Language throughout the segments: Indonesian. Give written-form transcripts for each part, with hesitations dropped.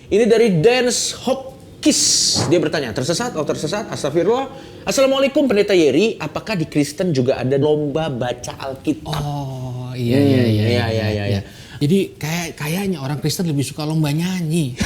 Ini dari Dance Hopkis. Dia bertanya, tersesat? Astagfirullah. Assalamualaikum Pendeta Yeri, apakah di Kristen juga ada lomba baca Alkitab? Oh, iya. Jadi kayaknya orang Kristen lebih suka lomba nyanyi.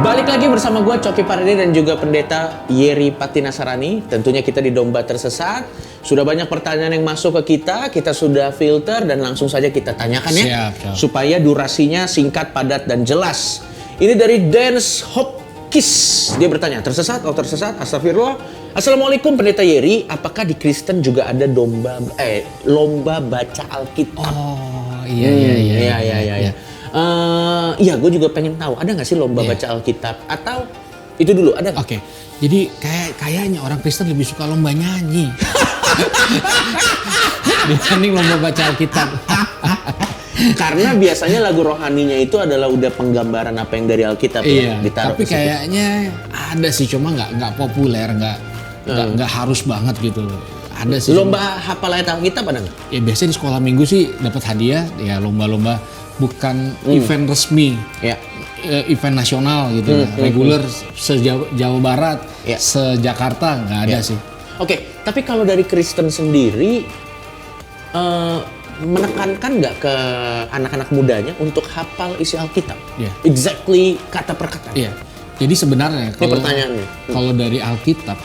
Balik lagi bersama gue Coki Pardede dan juga Pendeta Yeri Patinasarani. Tentunya kita di Domba Tersesat. Sudah banyak pertanyaan yang masuk ke kita sudah filter dan langsung saja kita tanyakan ya. Siap. Supaya durasinya singkat, padat, dan jelas. Ini dari Dance Hopkis. Dia bertanya, tersesat? Astagfirullah. Assalamualaikum Pendeta Yeri, apakah di Kristen juga ada lomba baca Alkitab? Oh, iya. Iya, gue juga pengen tahu, ada nggak sih lomba baca Alkitab? Atau itu dulu, ada nggak? Oke, jadi kayaknya orang Kristen lebih suka lomba nyanyi dibanding lomba baca Alkitab. Karena biasanya lagu rohaninya itu adalah udah penggambaran apa yang dari Alkitab Iya, ditaruh tapi ke situ. kayaknya ada sih, cuma nggak populer, nggak harus banget gitu. Ada sih. Lomba hafal ayat Alkitab ada nggak? Ya biasanya di sekolah minggu sih dapat hadiah, ya lomba-lomba bukan event resmi. Ya. Event nasional gitu, reguler se-Jawa Barat, se-Jakarta nggak ada sih. Oke, tapi kalau dari Kristen sendiri menekankan nggak ke anak-anak mudanya untuk hafal isi Alkitab? Iya. Exactly kata per kata. Iya. Jadi sebenarnya Ini pertanyaannya. kalau dari Alkitab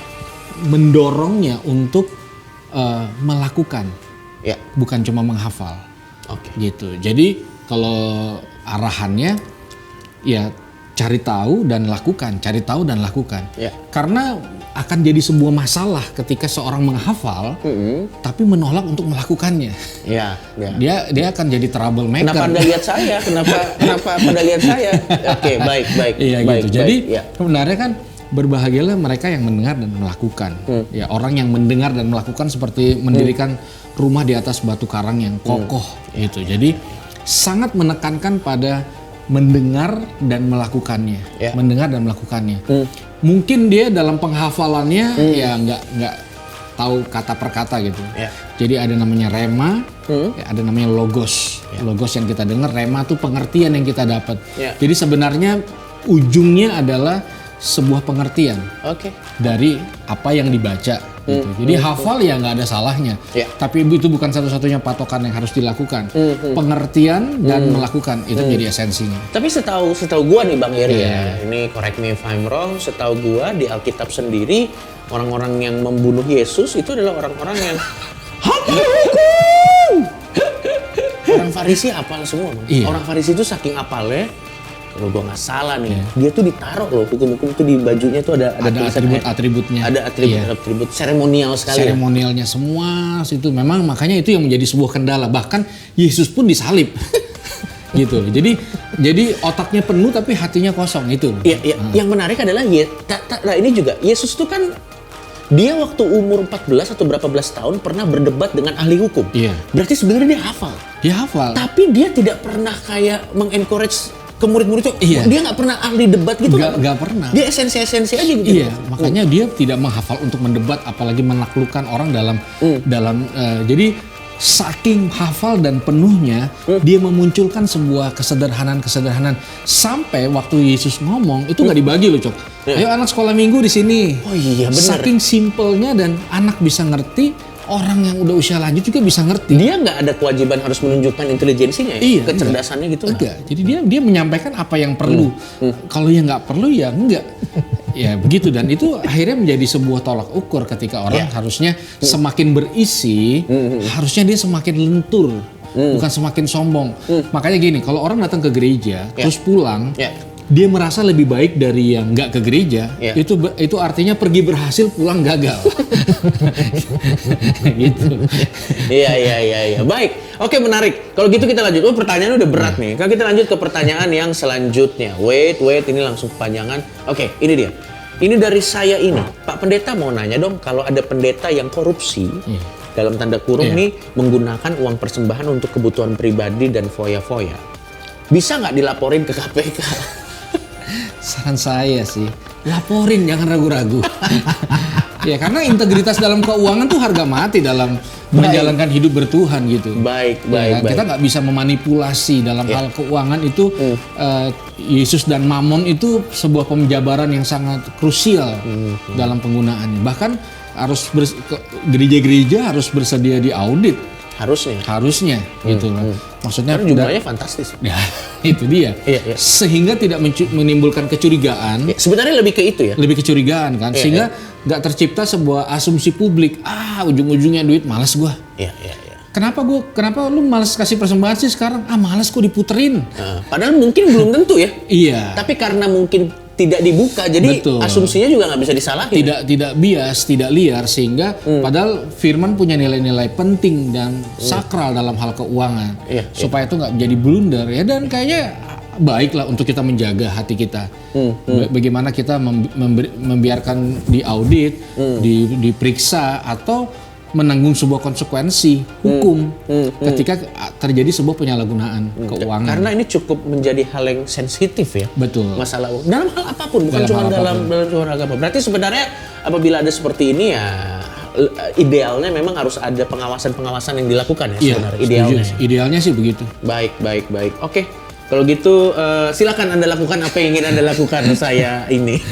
mendorongnya untuk melakukan, Ya. bukan cuma menghafal. Oke. Gitu. Jadi kalau arahannya ya cari tahu dan lakukan. Ya. Karena akan jadi sebuah masalah ketika seorang menghafal tapi menolak untuk melakukannya. Ya. Dia akan jadi troublemaker. Kenapa Anda lihat saya? Kenapa Anda lihat saya? Oke, baik. Iya baik, gitu. Jadi baik, ya. sebenarnya kan berbahagialah mereka yang mendengar dan melakukan. Ya, orang yang mendengar dan melakukan seperti mendirikan rumah di atas batu karang yang kokoh gitu. Jadi sangat menekankan pada mendengar dan melakukannya. Ya. Mendengar dan melakukannya. Mungkin dia dalam penghafalannya ya nggak tahu kata per kata gitu. Ya. Jadi ada namanya rema, ya, ada namanya logos. Logos yang kita dengar, rema itu pengertian yang kita dapat. Ya. Jadi sebenarnya ujungnya adalah sebuah pengertian Oke. dari apa yang dibaca gitu. Jadi hafal ya nggak ada salahnya. Ya. Tapi itu bukan satu-satunya patokan yang harus dilakukan. Pengertian dan melakukan itu jadi esensinya. Tapi setahu gua nih Bang Yeri Iya. ya, ini correct me if I'm wrong, setahu gua di Alkitab sendiri orang-orang yang membunuh Yesus itu adalah orang-orang yang hafal hukum. Orang Farisi hafal semua, Bang. Iya. Orang Farisi itu saking hafalnya, kalau gua nggak salah nih, dia tuh ditaruh loh hukum-hukum itu di bajunya tuh ada tulisan atribut-atributnya. ada atribut seremonial sekali. Ya? Seremonialnya semua situ memang, makanya itu yang menjadi sebuah kendala. Bahkan Yesus pun disalib. Gitu. Jadi otaknya penuh tapi hatinya kosong itu. Iya. Yang menarik adalah nah ini juga Yesus tuh kan dia waktu umur 14 atau berapa belas tahun pernah berdebat dengan ahli hukum. Iya. Berarti sebenarnya dia hafal. Dia hafal. Tapi dia tidak pernah kayak mengencourage ke murid-muridnya. Iya. Dia nggak pernah ahli debat gitu. Nggak pernah. Dia esensi-esensi aja gitu. Iya, makanya dia tidak menghafal untuk mendebat, apalagi menaklukkan orang dalam jadi saking hafal dan penuhnya dia memunculkan sebuah kesederhanaan sampai waktu Yesus ngomong itu nggak dibagi loh, Cok. Ayo anak sekolah minggu di sini. Oh iya benar. Saking simpelnya dan anak bisa ngerti, orang yang udah usia lanjut juga bisa ngerti. Dia nggak ada kewajiban harus menunjukkan intelijensinya, Iya, kecerdasannya gitu. Enggak. Jadi dia menyampaikan apa yang perlu. Kalau yang nggak perlu ya enggak. Ya begitu, dan itu akhirnya menjadi sebuah tolak ukur ketika orang harusnya semakin berisi, harusnya dia semakin lentur, bukan semakin sombong. Makanya gini, kalau orang datang ke gereja terus pulang, dia merasa lebih baik dari yang nggak ke gereja, Iya. itu artinya pergi berhasil pulang gagal. Gitu. Iya. Baik. Oke, menarik. Kalau gitu kita lanjut. Pertanyaan udah berat nih. Kalau kita lanjut ke pertanyaan yang selanjutnya. Wait, ini langsung kepanjangan. Oke, ini dia. Ini dari saya ini. Pak Pendeta mau nanya dong, kalau ada pendeta yang korupsi, dalam tanda kurung nih, menggunakan uang persembahan untuk kebutuhan pribadi dan foya-foya, bisa nggak dilaporin ke KPK? Saran saya sih, laporin, jangan ragu-ragu. Ya, karena integritas dalam keuangan tuh harga mati dalam menjalankan hidup bertuhan gitu. Baik. Kita nggak bisa memanipulasi dalam hal keuangan itu. Yesus dan Mamon itu sebuah penjabaran yang sangat krusial dalam penggunaannya. Bahkan gereja-gereja harus bersedia diaudit. Harusnya gitu loh. Maksudnya karena jumlahnya fantastis. Ya, itu dia. Iya. Sehingga tidak menimbulkan kecurigaan. Sebenarnya lebih ke itu ya. Lebih kecurigaan kan. Sehingga nggak tercipta sebuah asumsi publik. Ujung-ujungnya duit, malas gua. Iya. Kenapa lu malas kasih persembahan sih sekarang? Malas kok diputerin. Padahal mungkin belum tentu ya. Iya. Tapi karena mungkin tidak dibuka, jadi Betul. asumsinya juga nggak bisa disalahin. Tidak bias, tidak liar, sehingga padahal firman punya nilai-nilai penting dan sakral dalam hal keuangan, supaya itu nggak menjadi blunder ya. Dan kayaknya baiklah untuk kita menjaga hati kita. Bagaimana kita membiarkan diaudit, diperiksa atau menanggung sebuah konsekuensi hukum ketika terjadi sebuah penyalahgunaan keuangan. Karena ini cukup menjadi hal yang sensitif ya. Betul. Masalah dalam hal apapun, bukan cuma dalam agama. Berarti sebenarnya apabila ada seperti ini ya idealnya memang harus ada pengawasan yang dilakukan ya sebenarnya. Idealnya sih begitu. Baik. Oke. Kalau gitu silakan Anda lakukan apa yang ingin Anda lakukan. Saya ini.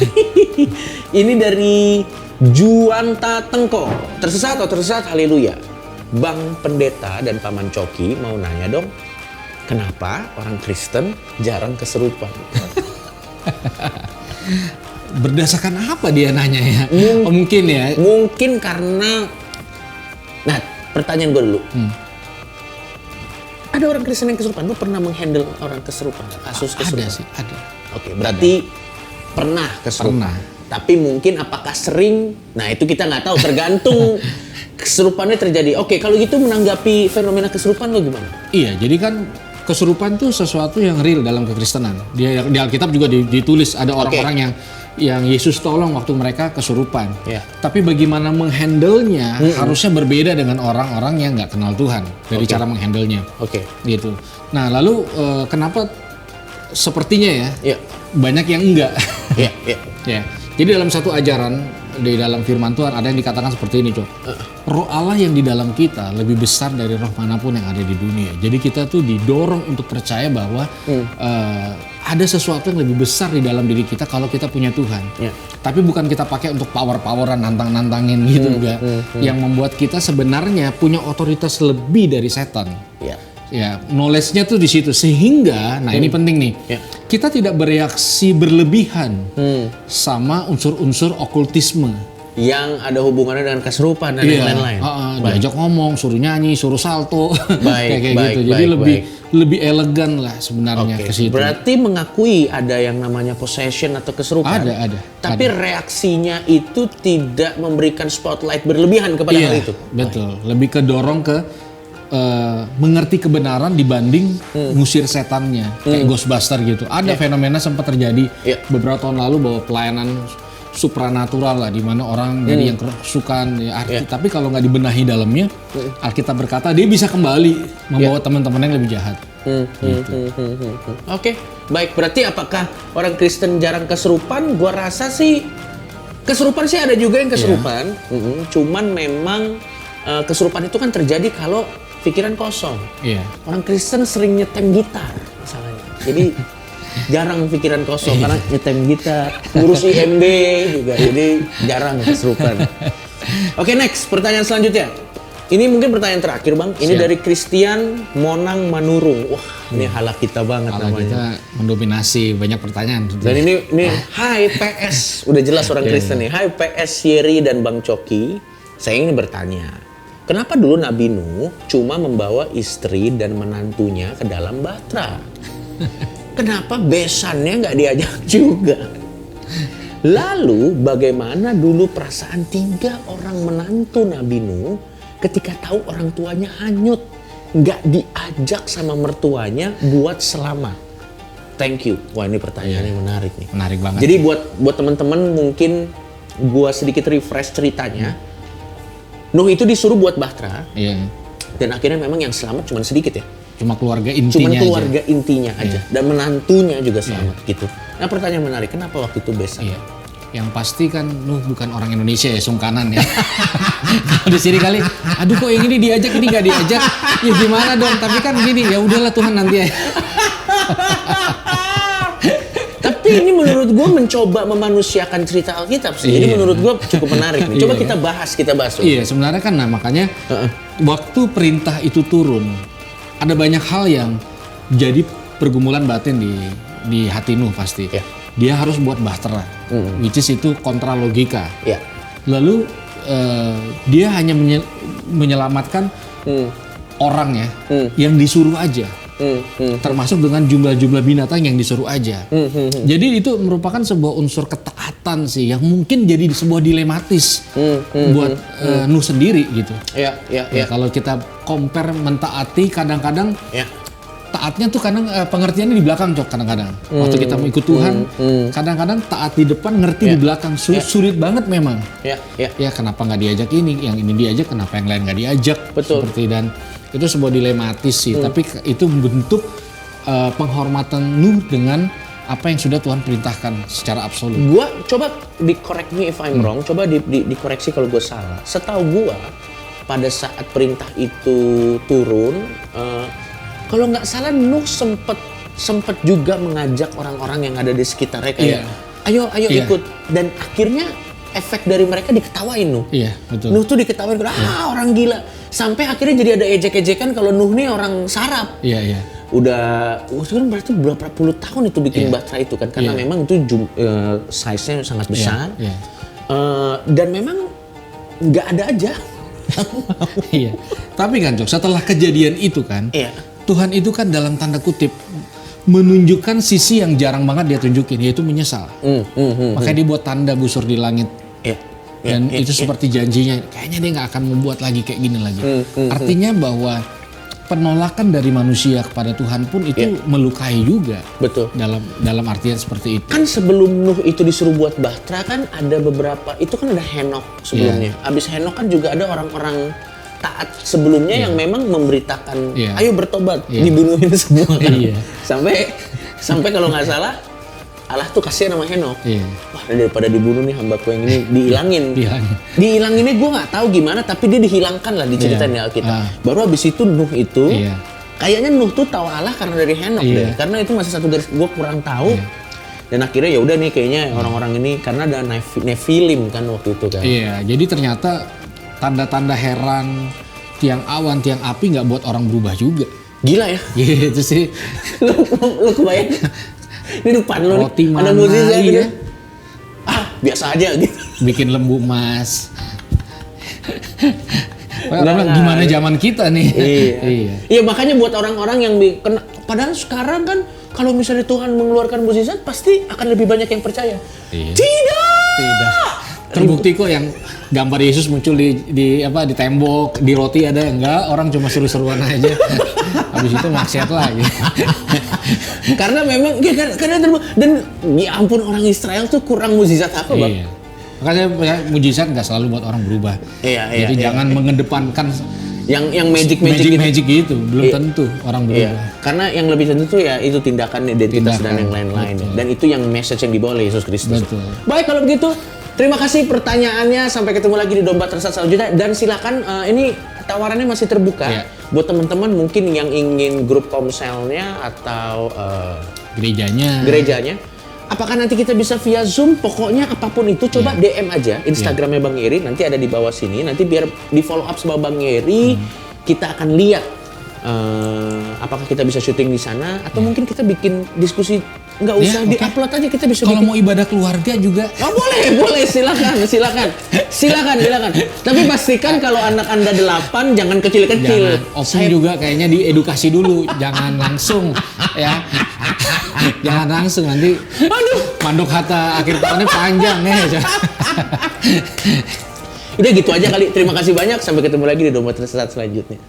Ini dari Juanta Tengko. Tersesat haleluya. Bang Pendeta dan Paman Coki mau nanya dong, kenapa orang Kristen jarang kesurupan? Berdasarkan apa dia nanya ya? Mungkin ya. Mungkin karena, nah pertanyaan gue dulu. Ada orang Kristen yang kesurupan? Lu pernah menghandle orang kesurupan? Kasus kesurupan? Ada sih, ada. Oke, berarti pernah kesurupan. Pernah. Tapi mungkin apakah sering? Nah itu kita nggak tahu, tergantung kesurupannya terjadi. Oke, kalau gitu menanggapi fenomena kesurupan lo gimana? Iya, jadi kan kesurupan tuh sesuatu yang real dalam kekristenan. Di Alkitab juga ditulis ada orang-orang yang Yesus tolong waktu mereka kesurupan. Tapi bagaimana menghandlenya harusnya berbeda dengan orang-orang yang nggak kenal Tuhan dari cara menghandlenya. Gitu. Nah lalu kenapa sepertinya ya banyak yang enggak? Ya. Jadi dalam satu ajaran di dalam firman Tuhan ada yang dikatakan seperti ini, Cok. Roh Allah yang di dalam kita lebih besar dari roh manapun yang ada di dunia. Jadi kita tuh didorong untuk percaya bahwa ada sesuatu yang lebih besar di dalam diri kita kalau kita punya Tuhan. Tapi bukan kita pakai untuk power-poweran, nantang-nantangin gitu enggak. Yang membuat kita sebenarnya punya otoritas lebih dari setan. Ya, knowledge-nya tuh di situ sehingga, nah ini penting nih, kita tidak bereaksi berlebihan sama unsur-unsur okultisme yang ada hubungannya dengan kesurupan dan yang lain-lain. Diajak ngomong, suruh nyanyi, suruh salto, kayak gitu. Jadi lebih elegan lah sebenarnya ke situ. Berarti mengakui ada yang namanya possession atau kesurupan. Ada. Tapi reaksinya itu tidak memberikan spotlight berlebihan kepada hal itu. Betul. Lebih kedorong ke mengerti kebenaran dibanding ngusir setannya kayak Ghostbuster gitu. Ada fenomena sempat terjadi beberapa tahun lalu bahwa pelayanan supranatural lah di mana orang jadi yang kerasukan tapi kalau nggak dibenahi dalamnya Alkitab berkata dia bisa kembali membawa teman-teman yang lebih jahat. Oke, baik. Berarti apakah orang Kristen jarang kesurupan? Gua rasa sih kesurupan sih ada juga yang kesurupan. Cuman memang kesurupan itu kan terjadi kalau pikiran kosong. Orang Kristen sering nyetem gitar misalnya. Jadi jarang pikiran kosong karena nyetem gitar, ngurus IMB juga. Jadi jarang kesurupan. Oke, next pertanyaan selanjutnya. Ini mungkin pertanyaan terakhir, Bang. Ini dari Christian Monang Manurung. Wah, ini halak kita banget namanya. Kita mendominasi banyak pertanyaan. Dan ini hai PS, udah jelas orang Kristen nih. Hai PS Yeri dan Bang Coki. Saya ingin bertanya, kenapa dulu Nabi Nuh cuma membawa istri dan menantunya ke dalam Batra? kenapa besannya nggak diajak juga? Lalu bagaimana dulu perasaan 3 orang menantu Nabi Nuh ketika tahu orang tuanya hanyut, nggak diajak sama mertuanya buat selamat? Thank you. Wah, ini pertanyaannya menarik nih. Menarik banget. Jadi buat teman-teman mungkin gua sedikit refresh ceritanya. Nuh itu disuruh buat bahtera. Iya. Dan akhirnya memang yang selamat cuma sedikit ya. Cuma keluarga intinya Cuma keluarga intinya aja. Iya. Dan menantunya juga selamat gitu. Nah, pertanyaan menarik, kenapa waktu itu besan? Iya. Yang pasti kan Nuh bukan orang Indonesia ya, sungkanan ya. Kalau di sini kali, aduh kok yang ini diajak, ini nggak diajak. Ya gimana dong? Tapi kan gini, ya udahlah Tuhan nanti ya. Tapi ini menurut gue mencoba memanusiakan cerita Alkitab sih. Ini Iya. menurut gue cukup menarik nih. Coba Iya. kita bahas. Iya, sebenarnya kan nah makanya waktu perintah itu turun, ada banyak hal yang jadi pergumulan batin di hati Nuh pasti. Iya. Dia harus buat bahtera, which is itu kontra logika. Iya. Lalu dia hanya menyelamatkan orang ya, yang disuruh aja. Termasuk dengan jumlah-jumlah binatang yang disuruh aja. Jadi itu merupakan sebuah unsur ketaatan sih yang mungkin jadi sebuah dilematis buat Nuh sendiri gitu. Iya. Ya, kalau kita compare mentaati kadang-kadang Iya. taatnya tuh kadang pengertiannya di belakang Cok kadang-kadang. Waktu kita mau ikut Tuhan, kadang-kadang taat di depan ngerti di belakang. Sulit banget memang. Iya. Ya kenapa nggak diajak ini, yang ini diajak, kenapa yang lain nggak diajak? Betul. Seperti dan itu sebuah dilematis sih. Tapi itu bentuk penghormatan Nuh dengan apa yang sudah Tuhan perintahkan secara absolut. Gua coba di-correct me if I'm wrong, coba dikoreksi kalau gue salah. Setahu gua pada saat perintah itu turun, kalau nggak salah Nuh sempet juga mengajak orang-orang yang ada di sekitarnya kayak, ayo Iya. ikut. Dan akhirnya efek dari mereka diketawain Nuh. Iya, betul. Nuh tuh diketawain, orang gila. Sampai akhirnya jadi ada ejek-ejekan kalau Nuh nih orang sarap. Iya. Udah kan berarti berapa puluh tahun itu bikin bahtera itu kan, karena Iya. memang itu size-nya sangat besar. Iya. Dan memang nggak ada aja. Iya. Tapi kan Cok, setelah kejadian itu kan, Iya. Tuhan itu kan dalam tanda kutip menunjukkan sisi yang jarang banget dia tunjukin, yaitu menyesal. Makanya dia buat tanda busur di langit. Iya. Dan itu seperti janjinya, kayaknya dia nggak akan membuat lagi kayak gini lagi. Artinya bahwa penolakan dari manusia kepada Tuhan pun itu melukai juga. Betul. Dalam artian seperti itu. Kan sebelum Nuh itu disuruh buat bahtera kan ada beberapa, itu kan ada Henokh sebelumnya. Abis Henokh kan juga ada orang-orang taat sebelumnya yang memang memberitakan, ayo bertobat, dibunuhin semua kan. Sampai kalau nggak salah Allah tuh kasih nama Henokh. Wah, daripada dibunuh nih hambaku yang ini, dihilangin. Dihilanginnya gue nggak tahu gimana, tapi dia dihilangkan lah diceritain di Alkitab. Baru abis itu Nuh itu, kayaknya Nuh tuh tahu Allah karena dari Henokh deh. Karena itu masih satu garis, gue kurang tahu. Dan akhirnya ya udah nih kayaknya orang-orang ini karena ada Nephilim kan waktu itu kan. Iya, jadi ternyata tanda-tanda heran, tiang awan, tiang api nggak buat orang berubah juga. Gila ya. Gitu sih. Lu kebayang? Ini depan lo Roti nih, ada mana, musisi gitu. iya. Biasa aja gitu. Bikin lembu emas. Nggak. Gimana zaman kita nih? Iya, makanya buat orang-orang yang padahal sekarang kan kalau misalnya Tuhan mengeluarkan mukjizat pasti akan lebih banyak yang percaya. Tidak. Terbukti kok yang gambar Yesus muncul di tembok, di roti ada enggak, orang cuma seru-seruan aja. Habis itu maksiat lagi. Karena memang karena dan ya ampun orang Israel tuh kurang mukjizat apa, Bang? Iya. Makanya mukjizat nggak selalu buat orang berubah. Iya. Jadi jangan mengedepankan yang magic gitu, belum tentu orang berubah. Iya. Karena yang lebih tentu tuh ya itu tindakan, identitas dan yang lain-lain. Dan itu yang message yang dibawa oleh Yesus Kristus. Betul. Baik kalau begitu, terima kasih pertanyaannya. Sampai ketemu lagi di Domba Tersesat selanjutnya. Dan silakan ini tawarannya masih terbuka buat teman-teman mungkin yang ingin grup komselnya atau gerejanya. Apakah nanti kita bisa via Zoom? Pokoknya apapun itu coba DM aja Instagramnya Bang Yeri, nanti ada di bawah sini. Nanti biar di follow up sama Bang Yeri, kita akan lihat apakah kita bisa syuting di sana atau mungkin kita bikin diskusi. Nggak usah di-upload aja, kita bisa kalau bikin. mau ibadah keluarga juga. Oh, boleh, silakan. Tapi pastikan kalau anak Anda 8 jangan kecil-kecil. Jangan, opsi juga kayaknya diedukasi dulu, jangan langsung ya. Jangan langsung nanti. Mandok Hatta akhir tahunnya panjang nih. Udah gitu aja kali. Terima kasih banyak. Sampai ketemu lagi di Domba Tersesat selanjutnya.